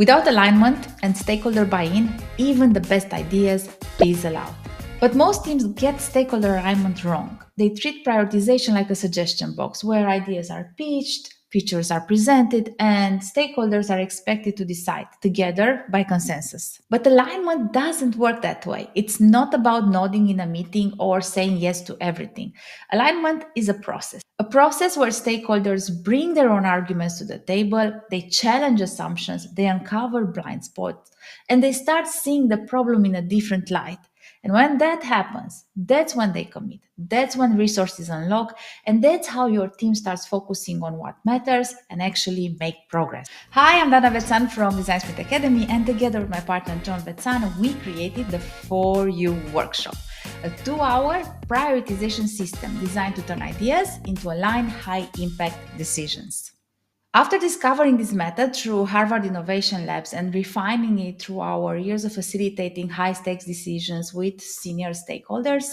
Without alignment and stakeholder buy-in, even the best ideas fizzle out. But most teams get stakeholder alignment wrong. They treat prioritization like a suggestion box where ideas are pitched, features are presented, and stakeholders are expected to decide together by consensus. But alignment doesn't work that way. It's not about nodding in a meeting or saying yes to everything. Alignment is a process where stakeholders bring their own arguments to the table, they challenge assumptions, they uncover blind spots, and they start seeing the problem in a different light. And when that happens, that's when they commit. That's when resources unlock. And that's how your team starts focusing on what matters and actually make progress. Hi, I'm Dana Vetsan from Design Sprint Academy. And together with my partner, John Vetsan, we created the For You workshop, a 2-hour prioritization system designed to turn ideas into aligned high-impact decisions. After discovering this method through Harvard Innovation Labs and refining it through our years of facilitating high-stakes decisions with senior stakeholders,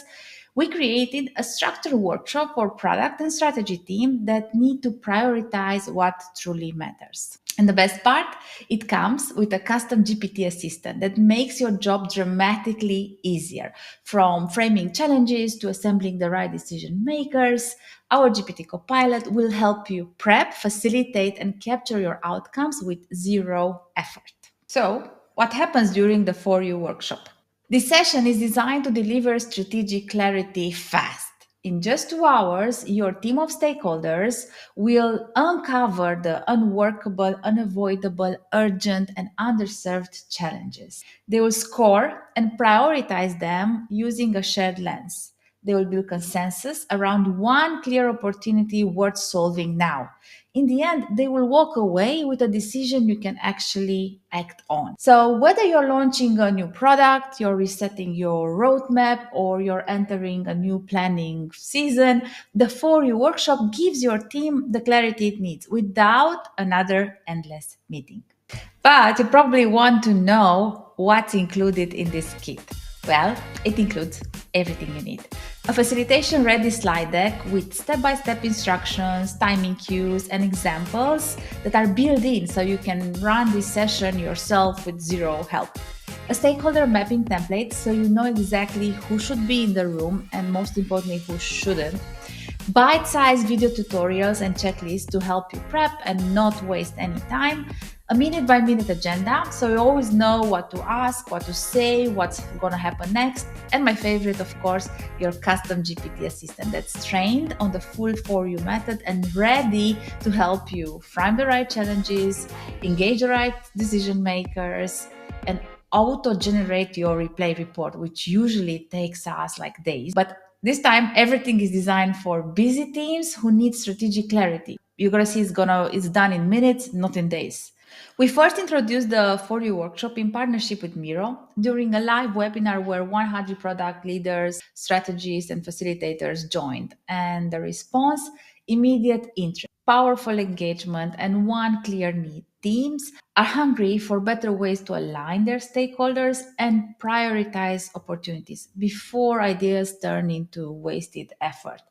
we created a structured workshop for product and strategy team that need to prioritize what truly matters. And the best part, it comes with a custom GPT assistant that makes your job dramatically easier. From framing challenges to assembling the right decision makers, our GPT Copilot will help you prep, facilitate, and capture your outcomes with zero effort. So, what happens during the For You workshop? This session is designed to deliver strategic clarity fast. In just 2 hours, your team of stakeholders will uncover the unworkable, unavoidable, urgent, and underserved challenges. They will score and prioritize them using a shared lens. They will build consensus around one clear opportunity worth solving now. In the end, they will walk away with a decision you can actually act on. So whether you're launching a new product, you're resetting your roadmap, or you're entering a new planning season, the For You workshop gives your team the clarity it needs without another endless meeting. But you probably want to know what's included in this kit. Well, it includes everything you need. A facilitation-ready slide deck with step-by-step instructions, timing cues, and examples that are built in so you can run this session yourself with zero help. A stakeholder mapping template so you know exactly who should be in the room and most importantly who shouldn't. Bite-sized video tutorials and checklists to help you prep and not waste any time. A minute-by-minute agenda, so you always know what to ask, what to say, what's going to happen next. And my favorite, of course, your custom GPT assistant that's trained on the full For You method and ready to help you frame the right challenges, engage the right decision makers, and auto-generate your replay report, which usually takes us like days. But this time, everything is designed for busy teams who need strategic clarity. You're gonna see it's done in minutes, not in days. We first introduced the For You workshop in partnership with Miro during a live webinar where 100 product leaders, strategists, and facilitators joined. And the response, immediate interest, powerful engagement, and one clear need. Teams are hungry for better ways to align their stakeholders and prioritize opportunities before ideas turn into wasted effort.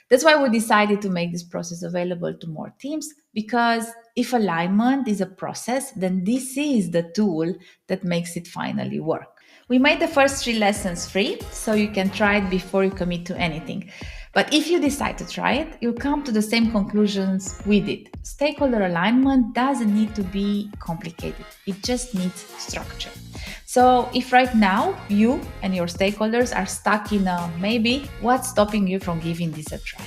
That's why we decided to make this process available to more teams, because if alignment is a process, then this is the tool that makes it finally work. We made the first 3 lessons free, so you can try it before you commit to anything. But if you decide to try it, you'll come to the same conclusions we did. Stakeholder alignment doesn't need to be complicated. It just needs structure. So if right now you and your stakeholders are stuck in a maybe, what's stopping you from giving this a try?